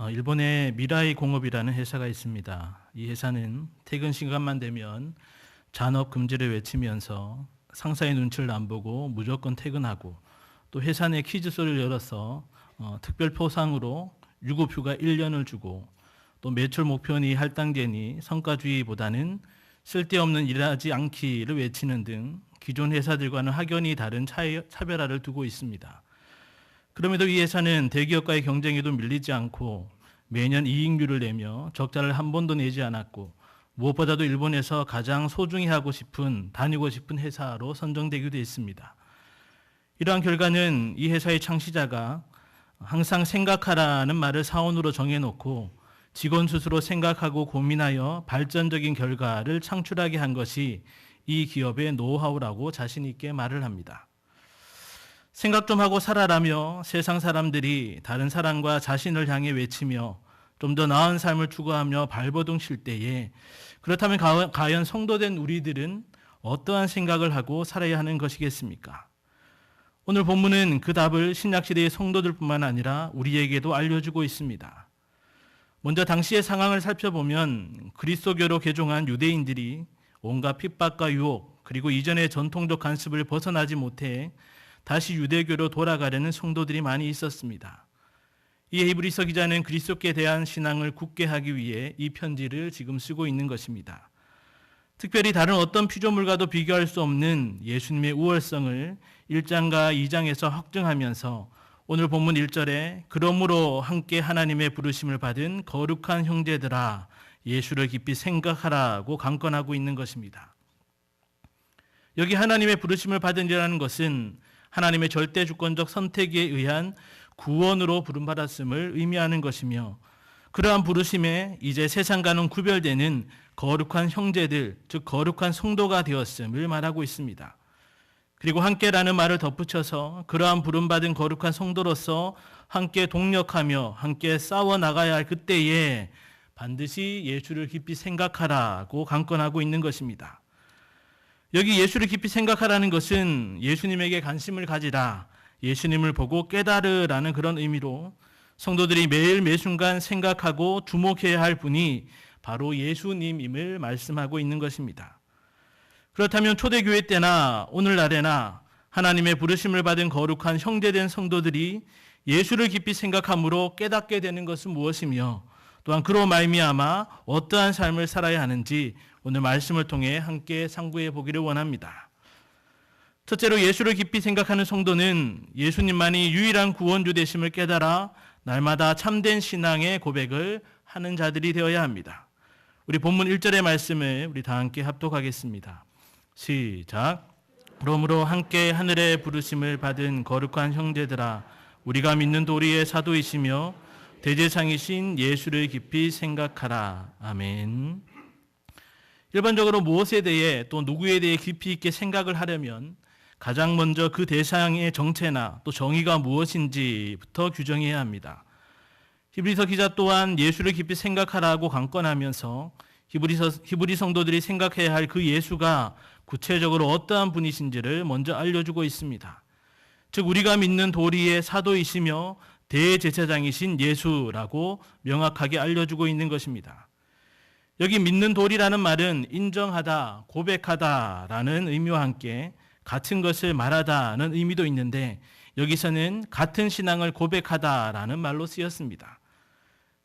일본의 미라이 공업이라는 회사가 있습니다. 이 회사는 퇴근 시간만 되면 잔업 금지를 외치면서 상사의 눈치를 안 보고 무조건 퇴근하고, 또 회사 내 퀴즈쇼를 열어서 특별 포상으로 유급휴가 1년을 주고, 또 매출 목표니 할당제니 성과주의보다는 쓸데없는 일하지 않기를 외치는 등 기존 회사들과는 확연히 다른 차별화를 두고 있습니다. 그럼에도 이 회사는 대기업과의 경쟁에도 밀리지 않고 매년 이익률을 내며 적자를 한 번도 내지 않았고, 무엇보다도 일본에서 가장 소중히 하고 싶은, 다니고 싶은 회사로 선정되기도 했습니다. 이러한 결과는 이 회사의 창시자가 항상 생각하라는 말을 사원으로 정해놓고 직원 스스로 생각하고 고민하여 발전적인 결과를 창출하게 한 것이 이 기업의 노하우라고 자신 있게 말을 합니다. 생각 좀 하고 살아라며 세상 사람들이 다른 사람과 자신을 향해 외치며 좀 더 나은 삶을 추구하며 발버둥 칠 때에, 그렇다면 과연 성도된 우리들은 어떠한 생각을 하고 살아야 하는 것이겠습니까? 오늘 본문은 그 답을 신약시대의 성도들뿐만 아니라 우리에게도 알려주고 있습니다. 먼저 당시의 상황을 살펴보면 그리스도교로 개종한 유대인들이 온갖 핍박과 유혹, 그리고 이전의 전통적 관습을 벗어나지 못해 다시 유대교로 돌아가려는 성도들이 많이 있었습니다. 이 히브리서 기자는 그리스도께 대한 신앙을 굳게 하기 위해 이 편지를 지금 쓰고 있는 것입니다. 특별히 다른 어떤 피조물과도 비교할 수 없는 예수님의 우월성을 1장과 2장에서 확증하면서 오늘 본문 1절에 그러므로 함께 하나님의 부르심을 받은 거룩한 형제들아 예수를 깊이 생각하라고 강권하고 있는 것입니다. 여기 하나님의 부르심을 받은이라는 것은 하나님의 절대 주권적 선택에 의한 구원으로 부름받았음을 의미하는 것이며, 그러한 부르심에 이제 세상과는 구별되는 거룩한 형제들, 즉 거룩한 성도가 되었음을 말하고 있습니다. 그리고 함께라는 말을 덧붙여서 그러한 부름받은 거룩한 성도로서 함께 동력하며 함께 싸워 나가야 할 그때에 반드시 예수를 깊이 생각하라고 강권하고 있는 것입니다. 여기 예수를 깊이 생각하라는 것은 예수님에게 관심을 가지라, 예수님을 보고 깨달으라는 그런 의미로 성도들이 매일 매순간 생각하고 주목해야 할 분이 바로 예수님임을 말씀하고 있는 것입니다. 그렇다면 초대교회 때나 오늘날에나 하나님의 부르심을 받은 거룩한 형제된 성도들이 예수를 깊이 생각함으로 깨닫게 되는 것은 무엇이며, 또한 그로 말미암아 어떠한 삶을 살아야 하는지 오늘 말씀을 통해 함께 상고해 보기를 원합니다. 첫째로 예수를 깊이 생각하는 성도는 예수님만이 유일한 구원주 되심을 깨달아 날마다 참된 신앙의 고백을 하는 자들이 되어야 합니다. 우리 본문 1절의 말씀을 우리 다 함께 합독하겠습니다. 시작. 그러므로 함께 하늘의 부르심을 받은 거룩한 형제들아 우리가 믿는 도리의 사도이시며 대제사장이신 예수를 깊이 생각하라. 아멘. 일반적으로 무엇에 대해 또 누구에 대해 깊이 있게 생각을 하려면 가장 먼저 그 대상의 정체나 또 정의가 무엇인지부터 규정해야 합니다. 히브리서 기자 또한 예수를 깊이 생각하라고 강권하면서 히브리 성도들이 생각해야 할 그 예수가 구체적으로 어떠한 분이신지를 먼저 알려주고 있습니다. 즉 우리가 믿는 도리의 사도이시며 대제사장이신 예수라고 명확하게 알려주고 있는 것입니다. 여기 믿는 도리라는 말은 인정하다, 고백하다라는 의미와 함께 같은 것을 말하다는 의미도 있는데, 여기서는 같은 신앙을 고백하다라는 말로 쓰였습니다.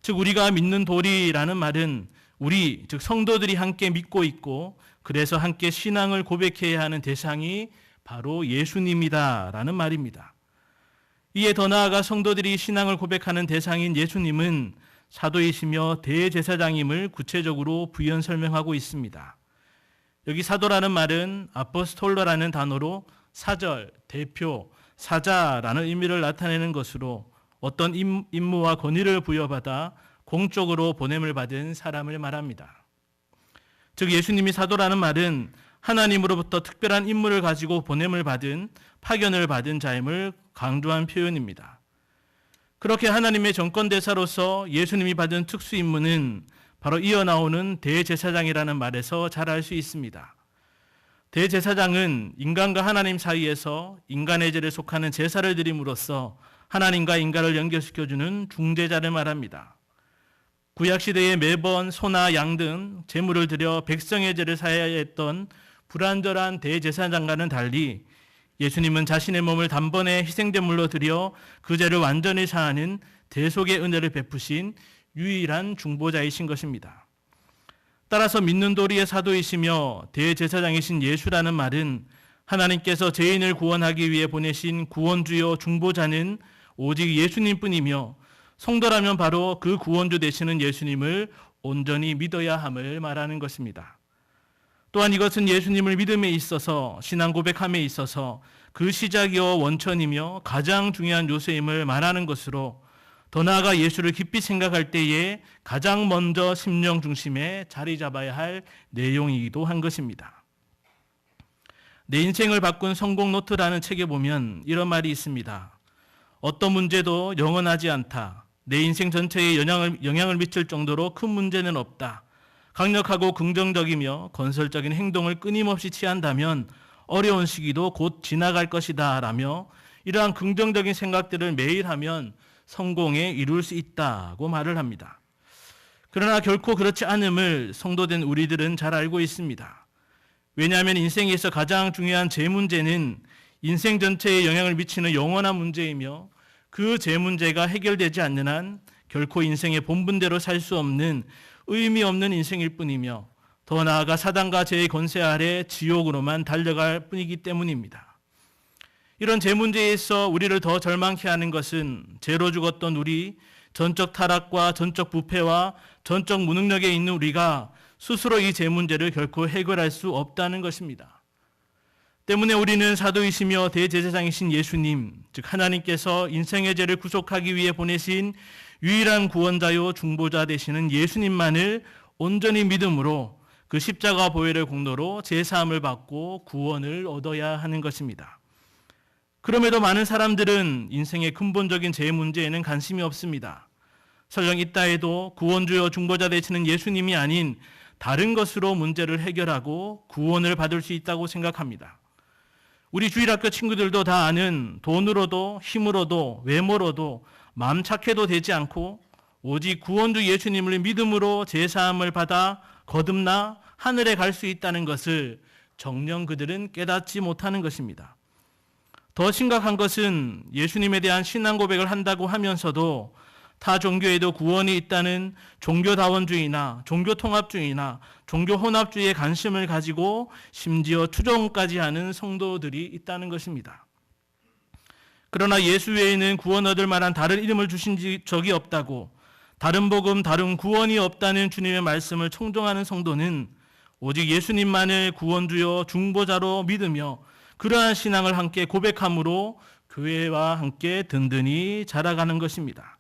즉 우리가 믿는 도리라는 말은 우리, 즉 성도들이 함께 믿고 있고 그래서 함께 신앙을 고백해야 하는 대상이 바로 예수님이다라는 말입니다. 이에 더 나아가 성도들이 신앙을 고백하는 대상인 예수님은 사도이시며 대제사장임을 구체적으로 부연 설명하고 있습니다. 여기 사도라는 말은 아포스톨로라는 단어로 사절, 대표, 사자라는 의미를 나타내는 것으로 어떤 임무와 권위를 부여받아 공적으로 보냄을 받은 사람을 말합니다. 즉 예수님이 사도라는 말은 하나님으로부터 특별한 임무를 가지고 보냄을 받은, 파견을 받은 자임을 강조한 표현입니다. 그렇게 하나님의 정권대사로서 예수님이 받은 특수 임무는 바로 이어나오는 대제사장이라는 말에서 잘 알 수 있습니다. 대제사장은 인간과 하나님 사이에서 인간의 죄를 속하는 제사를 드림으로써 하나님과 인간을 연결시켜주는 중재자를 말합니다. 구약시대에 매번 소나 양 등 제물을 드려 백성의 죄를 사해야 했던 불완전한 대제사장과는 달리 예수님은 자신의 몸을 단번에 희생제물로 드려 그 죄를 완전히 사하는 대속의 은혜를 베푸신 유일한 중보자이신 것입니다. 따라서 믿는 도리의 사도이시며 대제사장이신 예수라는 말은 하나님께서 죄인을 구원하기 위해 보내신 구원주요 중보자는 오직 예수님뿐이며 성도라면 바로 그 구원주 되시는 예수님을 온전히 믿어야 함을 말하는 것입니다. 또한 이것은 예수님을 믿음에 있어서 신앙 고백함에 있어서 그 시작이요 원천이며 가장 중요한 요소임을 말하는 것으로 더 나아가 예수를 깊이 생각할 때에 가장 먼저 심령 중심에 자리 잡아야 할 내용이기도 한 것입니다. 내 인생을 바꾼 성공 노트라는 책에 보면 이런 말이 있습니다. 어떤 문제도 영원하지 않다. 내 인생 전체에 영향을 미칠 정도로 큰 문제는 없다. 강력하고 긍정적이며 건설적인 행동을 끊임없이 취한다면 어려운 시기도 곧 지나갈 것이다 라며 이러한 긍정적인 생각들을 매일 하면 성공에 이룰 수 있다고 말을 합니다. 그러나 결코 그렇지 않음을 성도된 우리들은 잘 알고 있습니다. 왜냐하면 인생에서 가장 중요한 제 문제는 인생 전체에 영향을 미치는 영원한 문제이며 그 제 문제가 해결되지 않는 한 결코 인생의 본분대로 살 수 없는 의미 없는 인생일 뿐이며 더 나아가 사단과 죄의 권세 아래 지옥으로만 달려갈 뿐이기 때문입니다. 이런 제 문제에서 우리를 더 절망케 하는 것은 죄로 죽었던 우리, 전적 타락과 전적 부패와 전적 무능력에 있는 우리가 스스로 이 제 문제를 결코 해결할 수 없다는 것입니다. 때문에 우리는 사도이시며 대제사장이신 예수님, 즉 하나님께서 인생의 죄를 구속하기 위해 보내신 유일한 구원자요 중보자 되시는 예수님만을 온전히 믿음으로 그 십자가 보혈의 공로로 제사함을 받고 구원을 얻어야 하는 것입니다. 그럼에도 많은 사람들은 인생의 근본적인 죄 문제에는 관심이 없습니다. 설령 있다 해도 구원주요 중보자 되시는 예수님이 아닌 다른 것으로 문제를 해결하고 구원을 받을 수 있다고 생각합니다. 우리 주일학교 친구들도 다 아는 돈으로도 힘으로도 외모로도 마음 착해도 되지 않고 오직 구원주 예수님을 믿음으로 제사함을 받아 거듭나 하늘에 갈 수 있다는 것을 정녕 그들은 깨닫지 못하는 것입니다. 더 심각한 것은 예수님에 대한 신앙 고백을 한다고 하면서도 타 종교에도 구원이 있다는 종교다원주의나 종교통합주의나 종교혼합주의에 관심을 가지고 심지어 추종까지 하는 성도들이 있다는 것입니다. 그러나 예수 외에는 구원 얻을 만한 다른 이름을 주신 적이 없다고, 다른 복음, 다른 구원이 없다는 주님의 말씀을 청종하는 성도는 오직 예수님만을 구원주요 중보자로 믿으며 그러한 신앙을 함께 고백함으로 교회와 함께 든든히 자라가는 것입니다.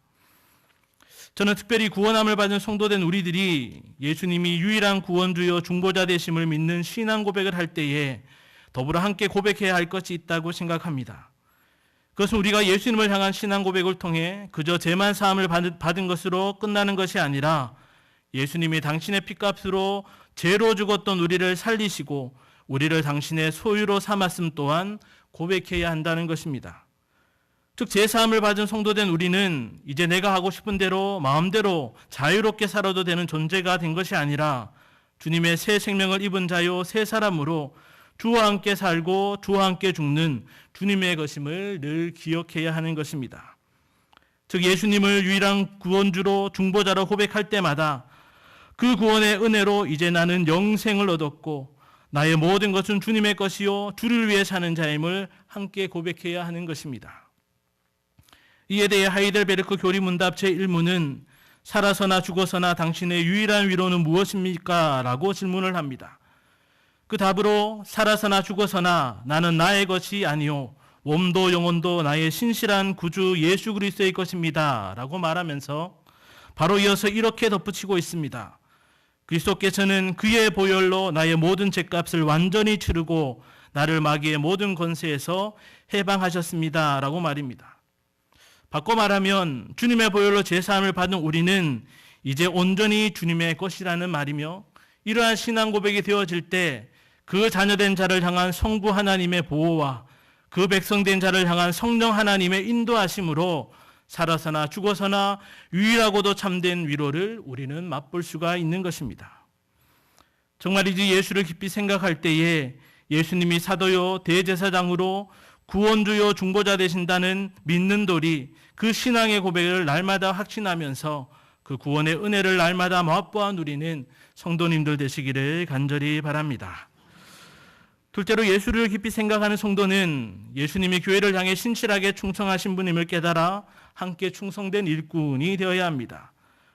저는 특별히 구원함을 받은 성도된 우리들이 예수님이 유일한 구원주요 중보자 되심을 믿는 신앙 고백을 할 때에 더불어 함께 고백해야 할 것이 있다고 생각합니다. 그것은 우리가 예수님을 향한 신앙 고백을 통해 그저 죄만 사함을 받은 것으로 끝나는 것이 아니라 예수님이 당신의 피값으로 죄로 죽었던 우리를 살리시고 우리를 당신의 소유로 삼았음 또한 고백해야 한다는 것입니다. 즉 제사함을 받은 성도된 우리는 이제 내가 하고 싶은 대로 마음대로 자유롭게 살아도 되는 존재가 된 것이 아니라 주님의 새 생명을 입은 자요 새 사람으로 주와 함께 살고 주와 함께 죽는 주님의 것임을 늘 기억해야 하는 것입니다. 즉 예수님을 유일한 구원주로 중보자로 고백할 때마다 그 구원의 은혜로 이제 나는 영생을 얻었고 나의 모든 것은 주님의 것이요 주를 위해 사는 자임을 함께 고백해야 하는 것입니다. 이에 대해 하이델베르크 교리문답 제1문은 살아서나 죽어서나 당신의 유일한 위로는 무엇입니까? 라고 질문을 합니다. 그 답으로 살아서나 죽어서나 나는 나의 것이 아니요 몸도 영혼도 나의 신실한 구주 예수 그리스도의 것입니다. 라고 말하면서 바로 이어서 이렇게 덧붙이고 있습니다. 그리스도께서는 그의 보혈로 나의 모든 죄값을 완전히 치르고 나를 마귀의 모든 권세에서 해방하셨습니다. 라고 말입니다. 바꿔 말하면 주님의 보혈로 제사함을 받은 우리는 이제 온전히 주님의 것이라는 말이며 이러한 신앙 고백이 되어질 때 그 자녀된 자를 향한 성부 하나님의 보호와 그 백성된 자를 향한 성령 하나님의 인도하심으로 살아서나 죽어서나 유일하고도 참된 위로를 우리는 맛볼 수가 있는 것입니다. 정말이지 예수를 깊이 생각할 때에 예수님이 사도요 대제사장으로 구원주요 중보자 되신다는 믿는 돌이 그 신앙의 고백을 날마다 확신하면서 그 구원의 은혜를 날마다 맛보아 누리는 성도님들 되시기를 간절히 바랍니다. 둘째로 예수를 깊이 생각하는 성도는 예수님이 교회를 향해 신실하게 충성하신 분임을 깨달아 함께 충성된 일꾼이 되어야 합니다.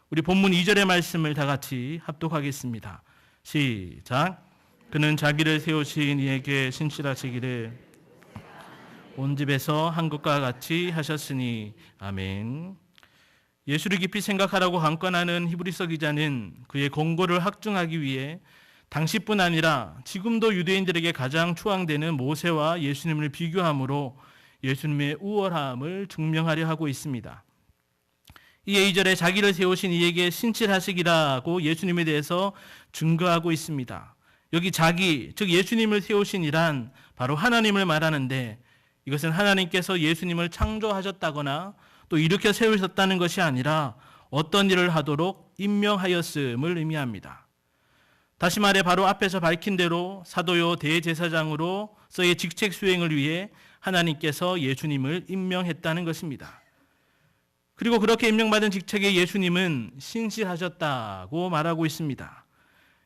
우리 본문 2절의 말씀을 다 같이 합독하겠습니다. 시작. 그는 자기를 세우신 이에게 신실하시기를 온 집에서 한 것과 같이 하셨으니 아멘. 예수를 깊이 생각하라고 강권하는 히브리서 기자는 그의 권고를 확증하기 위해 당시뿐 아니라 지금도 유대인들에게 가장 추앙되는 모세와 예수님을 비교함으로 예수님의 우월함을 증명하려 하고 있습니다. 이에 2절에 자기를 세우신 이에게 신실하시기라고 예수님에 대해서 증거하고 있습니다. 여기 자기, 즉 예수님을 세우신 이란 바로 하나님을 말하는데 이것은 하나님께서 예수님을 창조하셨다거나 또 일으켜 세우셨다는 것이 아니라 어떤 일을 하도록 임명하였음을 의미합니다. 다시 말해 바로 앞에서 밝힌 대로 사도요 대제사장으로서의 직책 수행을 위해 하나님께서 예수님을 임명했다는 것입니다. 그리고 그렇게 임명받은 직책에 예수님은 신실하셨다고 말하고 있습니다.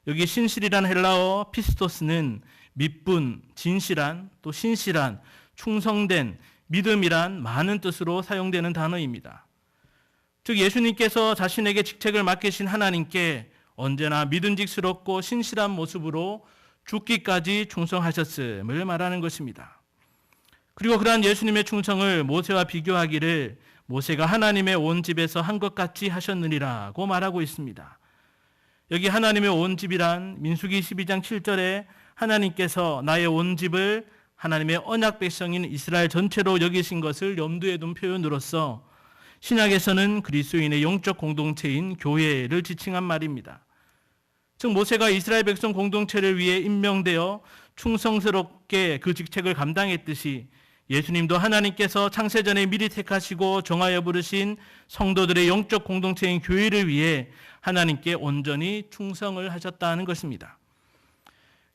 여기 신실이란 헬라어 피스토스는 믿분, 진실한, 또 신실한, 충성된, 믿음이란 많은 뜻으로 사용되는 단어입니다. 즉 예수님께서 자신에게 직책을 맡기신 하나님께 언제나 믿음직스럽고 신실한 모습으로 죽기까지 충성하셨음을 말하는 것입니다. 그리고 그러한 예수님의 충성을 모세와 비교하기를 모세가 하나님의 온 집에서 한 것 같이 하셨느니라고 말하고 있습니다. 여기 하나님의 온 집이란 민수기 12장 7절에 하나님께서 나의 온 집을 하나님의 언약 백성인 이스라엘 전체로 여기신 것을 염두에 둔 표현으로서 신약에서는 그리스도인의 영적 공동체인 교회를 지칭한 말입니다. 즉 모세가 이스라엘 백성 공동체를 위해 임명되어 충성스럽게 그 직책을 감당했듯이 예수님도 하나님께서 창세전에 미리 택하시고 정하여 부르신 성도들의 영적 공동체인 교회를 위해 하나님께 온전히 충성을 하셨다는 것입니다.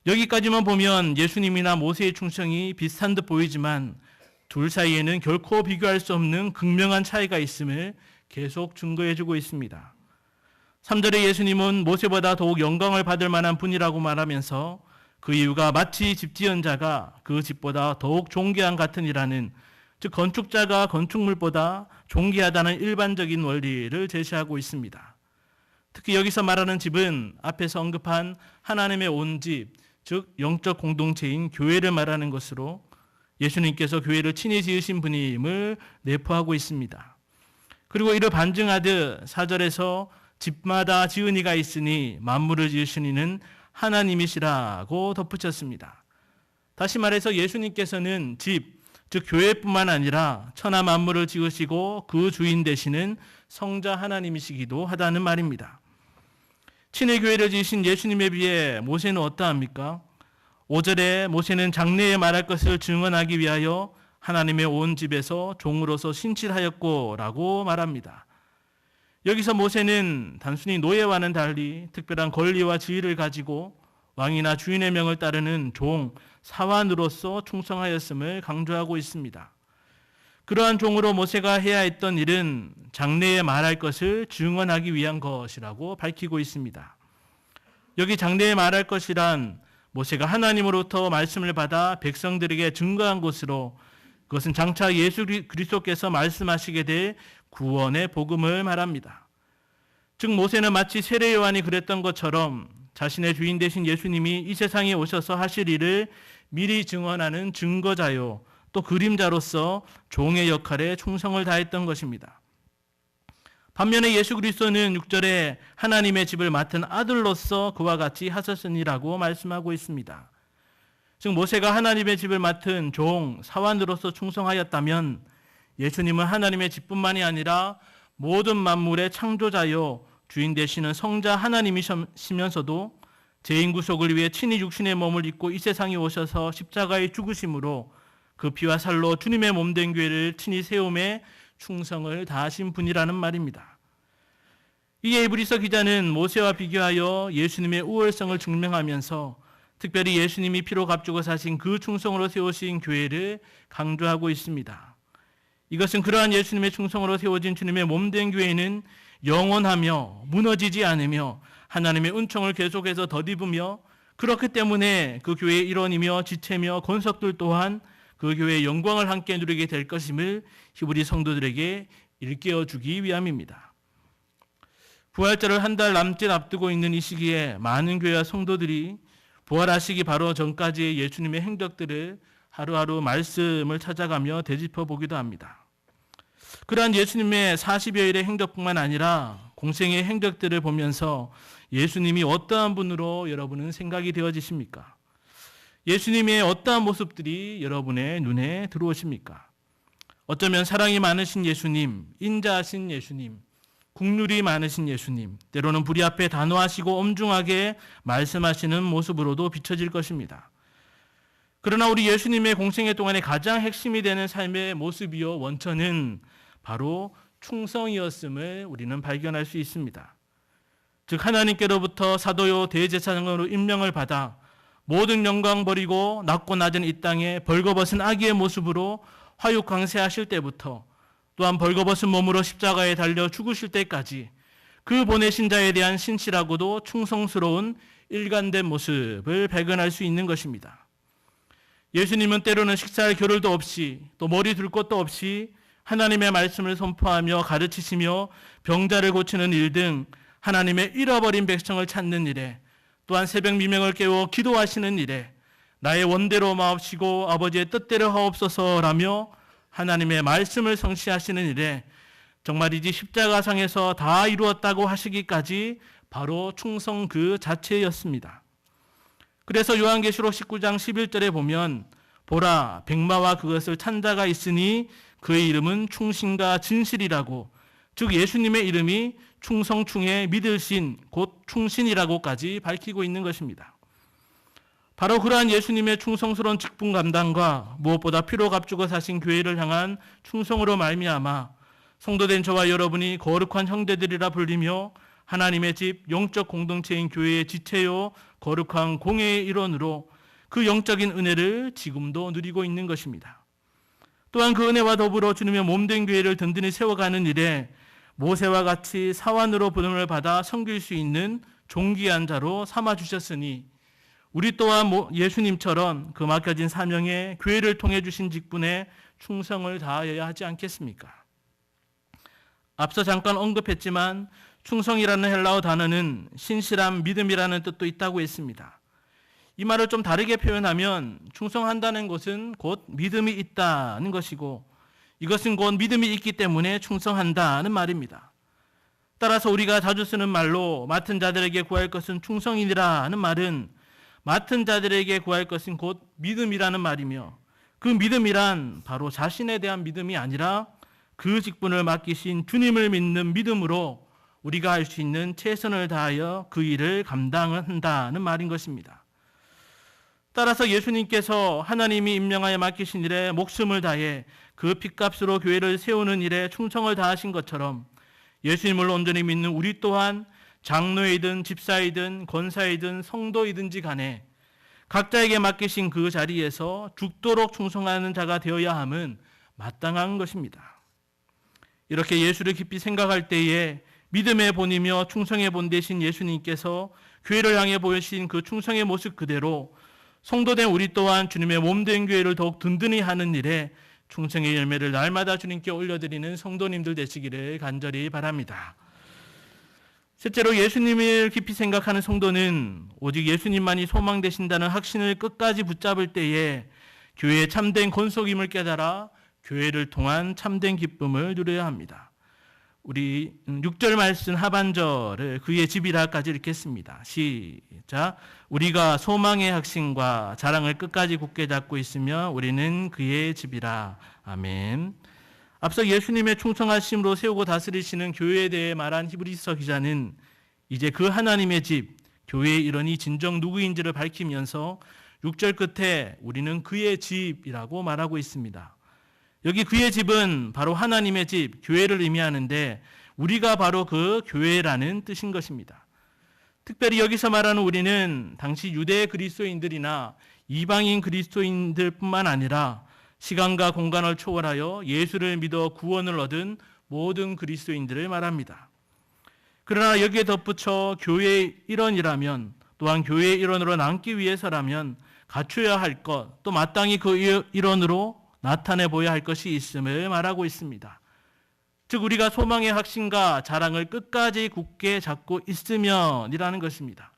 여기까지만 보면 예수님이나 모세의 충성이 비슷한 듯 보이지만 둘 사이에는 결코 비교할 수 없는 극명한 차이가 있음을 계속 증거해주고 있습니다. 3절에 예수님은 모세보다 더욱 영광을 받을 만한 분이라고 말하면서 그 이유가 마치 집지은 자가 그 집보다 더욱 존귀한 같으니라는, 즉 건축자가 건축물보다 존귀하다는 일반적인 원리를 제시하고 있습니다. 특히 여기서 말하는 집은 앞에서 언급한 하나님의 온 집, 즉 영적 공동체인 교회를 말하는 것으로 예수님께서 교회를 친히 지으신 분임을 내포하고 있습니다. 그리고 이를 반증하듯 4절에서 집마다 지은 이가 있으니 만물을 지으신 이는 하나님이시라고 덧붙였습니다. 다시 말해서 예수님께서는 집, 즉 교회뿐만 아니라 천하 만물을 지으시고 그 주인 되시는 성자 하나님이시기도 하다는 말입니다. 친히 교회를 지으신 예수님에 비해 모세는 어떠합니까? 5절에 모세는 장래에 말할 것을 증언하기 위하여 하나님의 온 집에서 종으로서 신실하였고 라고 말합니다. 여기서 모세는 단순히 노예와는 달리 특별한 권리와 지위를 가지고 왕이나 주인의 명을 따르는 종, 사환으로서 충성하였음을 강조하고 있습니다. 그러한 종으로 모세가 해야 했던 일은 장래에 말할 것을 증언하기 위한 것이라고 밝히고 있습니다. 여기 장래에 말할 것이란 모세가 하나님으로부터 말씀을 받아 백성들에게 증거한 것으로, 그것은 장차 예수 그리스도께서 말씀하시게 될 구원의 복음을 말합니다. 즉 모세는 마치 세례 요한이 그랬던 것처럼 자신의 주인 되신 예수님이 이 세상에 오셔서 하실 일을 미리 증언하는 증거자요, 또 그림자로서 종의 역할에 충성을 다했던 것입니다. 반면에 예수 그리스도는 6절에 하나님의 집을 맡은 아들로서 그와 같이 하셨으니라고 말씀하고 있습니다. 즉 모세가 하나님의 집을 맡은 종, 사환으로서 충성하였다면 예수님은 하나님의 집뿐만이 아니라 모든 만물의 창조자요 주인 되시는 성자 하나님이시면서도 죄인 구속을 위해 친히 육신의 몸을 입고 이 세상에 오셔서 십자가의 죽으심으로 그 피와 살로 주님의 몸된 교회를 친히 세움에 충성을 다하신 분이라는 말입니다. 이에 히브리서 기자는 모세와 비교하여 예수님의 우월성을 증명하면서 특별히 예수님이 피로 값주고 사신 그 충성으로 세우신 교회를 강조하고 있습니다. 이것은 그러한 예수님의 충성으로 세워진 주님의 몸된 교회는 영원하며 무너지지 않으며 하나님의 은총을 계속해서 덧입으며 그렇기 때문에 그 교회의 일원이며 지체며 권석들 또한 그 교회의 영광을 함께 누리게 될 것임을 히브리 성도들에게 일깨워 주기 위함입니다. 부활절을 한 달 남짓 앞두고 있는 이 시기에 많은 교회와 성도들이 부활하시기 바로 전까지의 예수님의 행적들을 하루하루 말씀을 찾아가며 되짚어 보기도 합니다. 그러한 예수님의 40여일의 행적뿐만 아니라 공생의 행적들을 보면서 예수님이 어떠한 분으로 여러분은 생각이 되어지십니까? 예수님의 어떠한 모습들이 여러분의 눈에 들어오십니까? 어쩌면 사랑이 많으신 예수님, 인자하신 예수님, 국률이 많으신 예수님, 때로는 불의 앞에 단호하시고 엄중하게 말씀하시는 모습으로도 비춰질 것입니다. 그러나 우리 예수님의 공생애 동안에 가장 핵심이 되는 삶의 모습이요 원천은 바로 충성이었음을 우리는 발견할 수 있습니다. 즉 하나님께로부터 사도요 대제사장으로 임명을 받아 모든 영광 버리고 낮고 낮은 이 땅에 벌거벗은 아기의 모습으로 화육 강세하실 때부터 또한 벌거벗은 몸으로 십자가에 달려 죽으실 때까지 그 보내신 자에 대한 신실하고도 충성스러운 일관된 모습을 발견할 수 있는 것입니다. 예수님은 때로는 식사할 겨를도 없이 또 머리 둘 것도 없이 하나님의 말씀을 선포하며 가르치시며 병자를 고치는 일 등 하나님의 잃어버린 백성을 찾는 일에 또한 새벽 미명을 깨워 기도하시는 일에 나의 원대로 마옵시고 아버지의 뜻대로 하옵소서라며 하나님의 말씀을 성취하시는 일에 정말이지 십자가상에서 다 이루었다고 하시기까지 바로 충성 그 자체였습니다. 그래서 요한계시록 19장 11절에 보면 보라 백마와 그것을 찬 자가 있으니 그의 이름은 충신과 진실이라고, 즉 예수님의 이름이 충성충에 믿으신 곧 충신이라고까지 밝히고 있는 것입니다. 바로 그러한 예수님의 충성스러운 직분 감당과 무엇보다 피로 값주고 사신 교회를 향한 충성으로 말미암아 성도된 저와 여러분이 거룩한 형제들이라 불리며 하나님의 집 영적 공동체인 교회의 지체요 거룩한 공예의 일원으로 그 영적인 은혜를 지금도 누리고 있는 것입니다. 또한 그 은혜와 더불어 주님의 몸된 교회를 든든히 세워가는 일에 모세와 같이 사환으로 부름을 받아 섬길 수 있는 존귀한 자로 삼아주셨으니 우리 또한 예수님처럼 그 맡겨진 사명에 교회를 통해 주신 직분에 충성을 다하여야 하지 않겠습니까? 앞서 잠깐 언급했지만 충성이라는 헬라어 단어는 신실함, 믿음이라는 뜻도 있다고 했습니다. 이 말을 좀 다르게 표현하면 충성한다는 것은 곧 믿음이 있다는 것이고 이것은 곧 믿음이 있기 때문에 충성한다는 말입니다. 따라서 우리가 자주 쓰는 말로 맡은 자들에게 구할 것은 충성이니라는 말은 맡은 자들에게 구할 것은 곧 믿음이라는 말이며 그 믿음이란 바로 자신에 대한 믿음이 아니라 그 직분을 맡기신 주님을 믿는 믿음으로 우리가 할 수 있는 최선을 다하여 그 일을 감당한다는 말인 것입니다. 따라서 예수님께서 하나님이 임명하여 맡기신 일에 목숨을 다해 그 핏값으로 교회를 세우는 일에 충성을 다하신 것처럼 예수님을 온전히 믿는 우리 또한 장로이든 집사이든 권사이든 성도이든지 간에 각자에게 맡기신 그 자리에서 죽도록 충성하는 자가 되어야 함은 마땅한 것입니다. 이렇게 예수를 깊이 생각할 때에 믿음의 본이며 충성의 본 되신 예수님께서 교회를 향해 보여주신 그 충성의 모습 그대로 성도된 우리 또한 주님의 몸된 교회를 더욱 든든히 하는 일에 충성의 열매를 날마다 주님께 올려드리는 성도님들 되시기를 간절히 바랍니다. 셋째로 예수님을 깊이 생각하는 성도는 오직 예수님만이 소망 되신다는 확신을 끝까지 붙잡을 때에 교회의 참된 권속임을 깨달아 교회를 통한 참된 기쁨을 누려야 합니다. 우리 6절 말씀 하반절을 그의 집이라까지 읽겠습니다. 시작. 우리가 소망의 확신과 자랑을 끝까지 굳게 잡고 있으며 우리는 그의 집이라. 아멘. 앞서 예수님의 충성하심으로 세우고 다스리시는 교회에 대해 말한 히브리서 기자는 이제 그 하나님의 집, 교회의 일원이 진정 누구인지를 밝히면서 6절 끝에 우리는 그의 집이라고 말하고 있습니다. 여기 그의 집은 바로 하나님의 집, 교회를 의미하는데 우리가 바로 그 교회라는 뜻인 것입니다. 특별히 여기서 말하는 우리는 당시 유대 그리스도인들이나 이방인 그리스도인들뿐만 아니라 시간과 공간을 초월하여 예수를 믿어 구원을 얻은 모든 그리스도인들을 말합니다. 그러나 여기에 덧붙여 교회의 일원이라면, 또한 교회의 일원으로 남기 위해서라면 갖춰야 할 것, 또 마땅히 그 일원으로 나타내 보여야 할 것이 있음을 말하고 있습니다. 즉 우리가 소망의 확신과 자랑을 끝까지 굳게 잡고 있으면이라는 것입니다.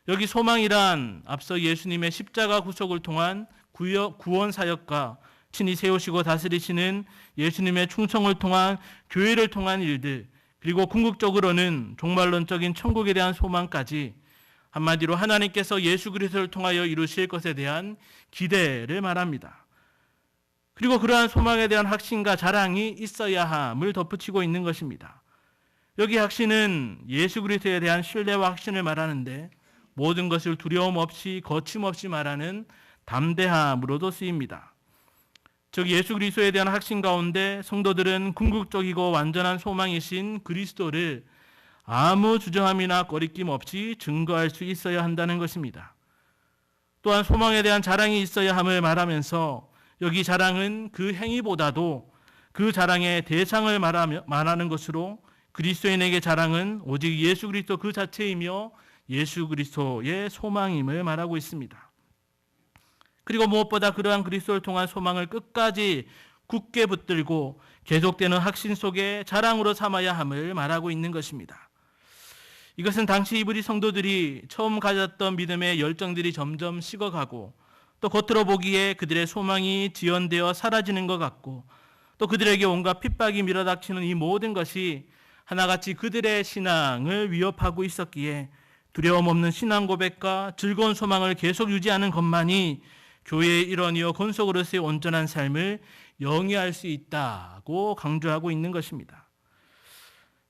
여기 소망이란 앞서 예수님의 십자가 구속을 통한 구원 사역과 친히 세우시고 다스리시는 예수님의 충성을 통한 교회를 통한 일들, 그리고 궁극적으로는 종말론적인 천국에 대한 소망까지, 한마디로 하나님께서 예수 그리스도를 통하여 이루실 것에 대한 기대를 말합니다. 그리고 그러한 소망에 대한 확신과 자랑이 있어야 함을 덧붙이고 있는 것입니다. 여기 확신은 예수 그리스도에 대한 신뢰와 확신을 말하는데 모든 것을 두려움 없이 거침없이 말하는 담대함으로도 쓰입니다. 즉 예수 그리스도에 대한 확신 가운데 성도들은 궁극적이고 완전한 소망이신 그리스도를 아무 주저함이나 꺼리낌 없이 증거할 수 있어야 한다는 것입니다. 또한 소망에 대한 자랑이 있어야 함을 말하면서 여기 자랑은 그 행위보다도 그 자랑의 대상을 말하는 것으로 그리스도인에게 자랑은 오직 예수 그리스도 그 자체이며 예수 그리스도의 소망임을 말하고 있습니다. 그리고 무엇보다 그러한 그리스도를 통한 소망을 끝까지 굳게 붙들고 계속되는 확신 속에 자랑으로 삼아야 함을 말하고 있는 것입니다. 이것은 당시 이브리 성도들이 처음 가졌던 믿음의 열정들이 점점 식어가고 또 겉으로 보기에 그들의 소망이 지연되어 사라지는 것 같고 또 그들에게 온갖 핍박이 밀어닥치는 이 모든 것이 하나같이 그들의 신앙을 위협하고 있었기에 두려움 없는 신앙 고백과 즐거운 소망을 계속 유지하는 것만이 교회의 일원이요 권속으로서의 온전한 삶을 영위할 수 있다고 강조하고 있는 것입니다.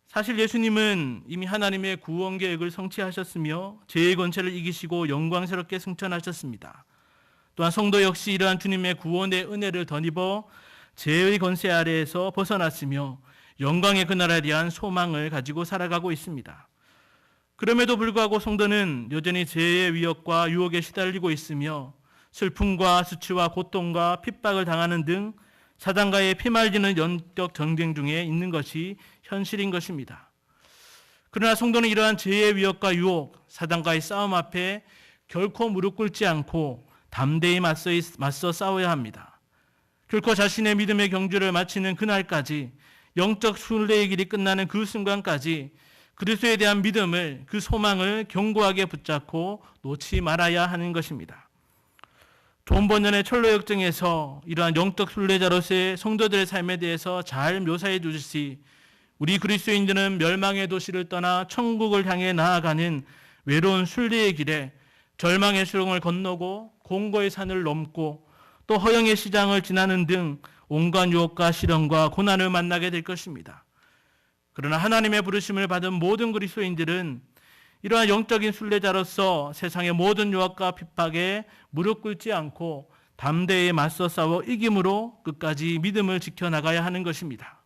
사실 예수님은 이미 하나님의 구원 계획을 성취하셨으며 죄의 권세를 이기시고 영광스럽게 승천하셨습니다. 또한 성도 역시 이러한 주님의 구원의 은혜를 덧입어 죄의 권세 아래에서 벗어났으며 영광의 그 나라에 대한 소망을 가지고 살아가고 있습니다. 그럼에도 불구하고 성도는 여전히 죄의 위협과 유혹에 시달리고 있으며 슬픔과 수치와 고통과 핍박을 당하는 등 사단과의 피말리는 영적 전쟁 중에 있는 것이 현실인 것입니다. 그러나 성도는 이러한 죄의 위협과 유혹, 사단과의 싸움 앞에 결코 무릎 꿇지 않고 담대히 맞서 싸워야 합니다. 결코 자신의 믿음의 경주를 마치는 그날까지, 영적 순례의 길이 끝나는 그 순간까지 그리스도에 대한 믿음을, 그 소망을 견고하게 붙잡고 놓지 말아야 하는 것입니다. 존 버년의 철로 역정에서 이러한 영적 순례자로서의 성도들의 삶에 대해서 잘 묘사해 주듯이 우리 그리스도인들은 멸망의 도시를 떠나 천국을 향해 나아가는 외로운 순례의 길에 절망의 수렁을 건너고 공고의 산을 넘고 또 허영의 시장을 지나는 등 온갖 유혹과 시련과 고난을 만나게 될 것입니다. 그러나 하나님의 부르심을 받은 모든 그리스도인들은 이러한 영적인 순례자로서 세상의 모든 유혹과 핍박에 무릎 꿇지 않고 담대히 맞서 싸워 이김으로 끝까지 믿음을 지켜나가야 하는 것입니다.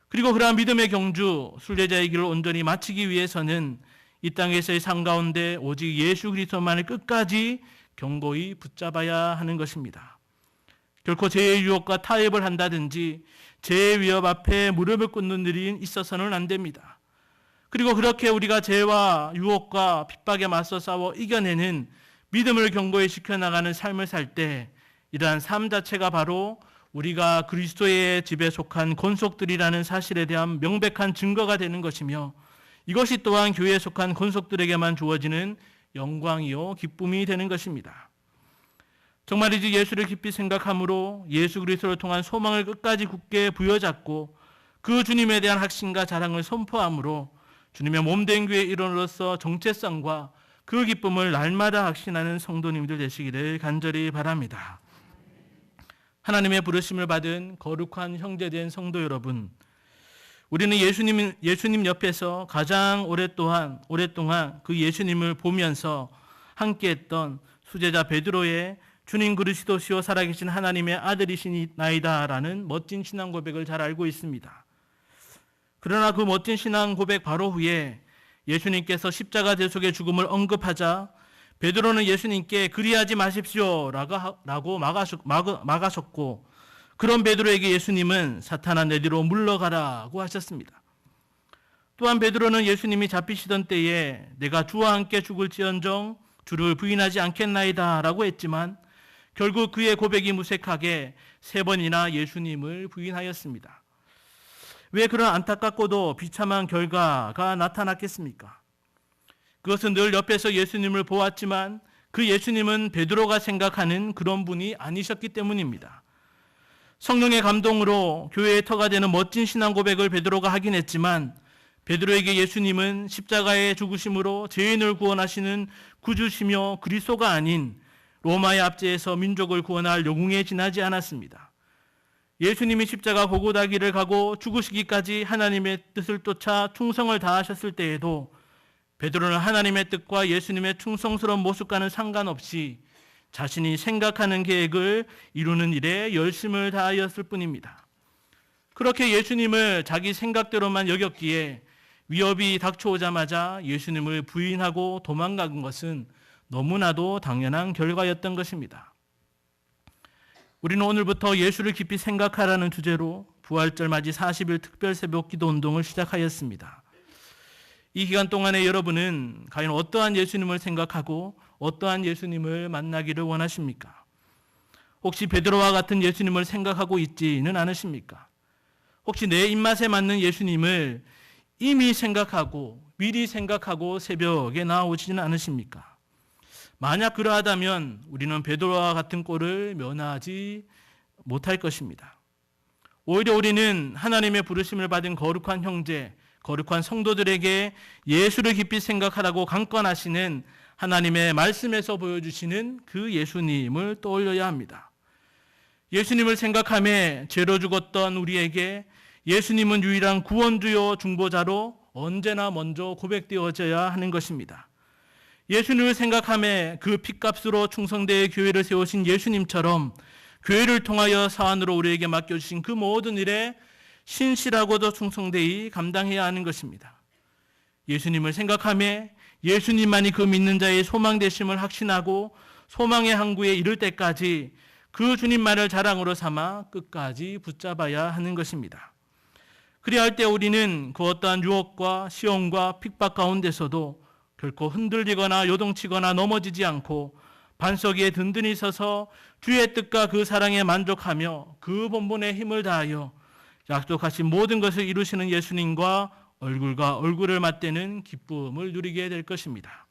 그리고 그러한 믿음의 경주, 순례자의 길을 온전히 마치기 위해서는 이 땅에서의 삶 가운데 오직 예수 그리스도만을 끝까지 견고히 붙잡아야 하는 것입니다. 결코 죄의 유혹과 타협을 한다든지 죄의 위협 앞에 무릎을 꿇는 일이 있어서는 안 됩니다. 그리고 그렇게 우리가 죄와 유혹과 핍박에 맞서 싸워 이겨내는 믿음을 견고히 지켜나가는 삶을 살 때 이러한 삶 자체가 바로 우리가 그리스도의 집에 속한 권속들이라는 사실에 대한 명백한 증거가 되는 것이며 이것이 또한 교회에 속한 권속들에게만 주어지는 영광이요 기쁨이 되는 것입니다. 정말이지 예수를 깊이 생각함으로 예수 그리스도를 통한 소망을 끝까지 굳게 부여잡고 그 주님에 대한 확신과 자랑을 선포함으로 주님의 몸된 교회의 일원으로서 정체성과 그 기쁨을 날마다 확신하는 성도님들 되시기를 간절히 바랍니다. 하나님의 부르심을 받은 거룩한 형제된 성도 여러분, 우리는 예수님 옆에서 가장 오랫동안 그 예수님을 보면서 함께했던 수제자 베드로의 주님 그리스도시요 살아계신 하나님의 아들이시나이다라는 멋진 신앙 고백을 잘 알고 있습니다. 그러나 그 멋진 신앙 고백 바로 후에 예수님께서 십자가 대속의 죽음을 언급하자 베드로는 예수님께 그리하지 마십시오 라고 막으셨고, 그런 베드로에게 예수님은 사탄아 내 뒤로 물러가라고 하셨습니다. 또한 베드로는 예수님이 잡히시던 때에 내가 주와 함께 죽을지언정 주를 부인하지 않겠나이다 라고 했지만 결국 그의 고백이 무색하게 3번이나 예수님을 부인하였습니다. 왜 그런 안타깝고도 비참한 결과가 나타났겠습니까? 그것은 늘 옆에서 예수님을 보았지만 그 예수님은 베드로가 생각하는 그런 분이 아니셨기 때문입니다. 성령의 감동으로 교회의 터가 되는 멋진 신앙 고백을 베드로가 하긴 했지만 베드로에게 예수님은 십자가의 죽으심으로 죄인을 구원하시는 구주시며 그리스도가 아닌 로마의 압제에서 민족을 구원할 영웅에 지나지 않았습니다. 예수님이 십자가 고고다 길을 가고 죽으시기까지 하나님의 뜻을 쫓아 충성을 다하셨을 때에도 베드로는 하나님의 뜻과 예수님의 충성스러운 모습과는 상관없이 자신이 생각하는 계획을 이루는 일에 열심을 다하였을 뿐입니다. 그렇게 예수님을 자기 생각대로만 여겼기에 위협이 닥쳐오자마자 예수님을 부인하고 도망간 것은 너무나도 당연한 결과였던 것입니다. 우리는 오늘부터 예수를 깊이 생각하라는 주제로 부활절 맞이 40일 특별 새벽 기도 운동을 시작하였습니다. 이 기간 동안에 여러분은 과연 어떠한 예수님을 생각하고 어떠한 예수님을 만나기를 원하십니까? 혹시 베드로와 같은 예수님을 생각하고 있지는 않으십니까? 혹시 내 입맛에 맞는 예수님을 이미 생각하고 미리 생각하고 새벽에 나오지는 않으십니까? 만약 그러하다면 우리는 베드로와 같은 꼴을 면하지 못할 것입니다. 오히려 우리는 하나님의 부르심을 받은 거룩한 형제, 거룩한 성도들에게 예수를 깊이 생각하라고 강권하시는 하나님의 말씀에서 보여주시는 그 예수님을 떠올려야 합니다. 예수님을 생각하며 죄로 죽었던 우리에게 예수님은 유일한 구원주요 중보자로 언제나 먼저 고백되어져야 하는 것입니다. 예수님을 생각하며 그 핏값으로 충성대의 교회를 세우신 예수님처럼 교회를 통하여 사안으로 우리에게 맡겨주신 그 모든 일에 신실하고도 충성되이 감당해야 하는 것입니다. 예수님을 생각하며 예수님만이 그 믿는 자의 소망 되심을 확신하고 소망의 항구에 이를 때까지 그 주님만을 자랑으로 삼아 끝까지 붙잡아야 하는 것입니다. 그리할 때 우리는 그 어떠한 유혹과 시험과 핍박 가운데서도 결코 흔들리거나 요동치거나 넘어지지 않고 반석 위에 든든히 서서 주의 뜻과 그 사랑에 만족하며 그 본분에 힘을 다하여 약속하신 모든 것을 이루시는 예수님과 얼굴과 얼굴을 맞대는 기쁨을 누리게 될 것입니다.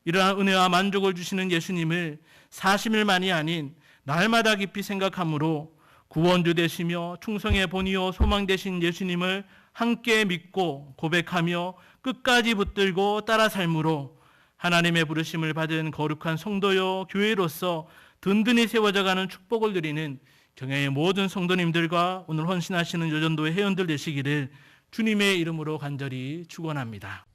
이러한 은혜와 만족을 주시는 예수님을 40일만이 아닌 날마다 깊이 생각함으로 구원주 되시며 충성의 본이요 소망 되신 예수님을 함께 믿고 고백하며 끝까지 붙들고 따라 삶으로 하나님의 부르심을 받은 거룩한 성도요 교회로서 든든히 세워져가는 축복을 누리는 경야의 모든 성도님들과 오늘 헌신하시는 여전도의 회원들 되시기를 주님의 이름으로 간절히 축원합니다.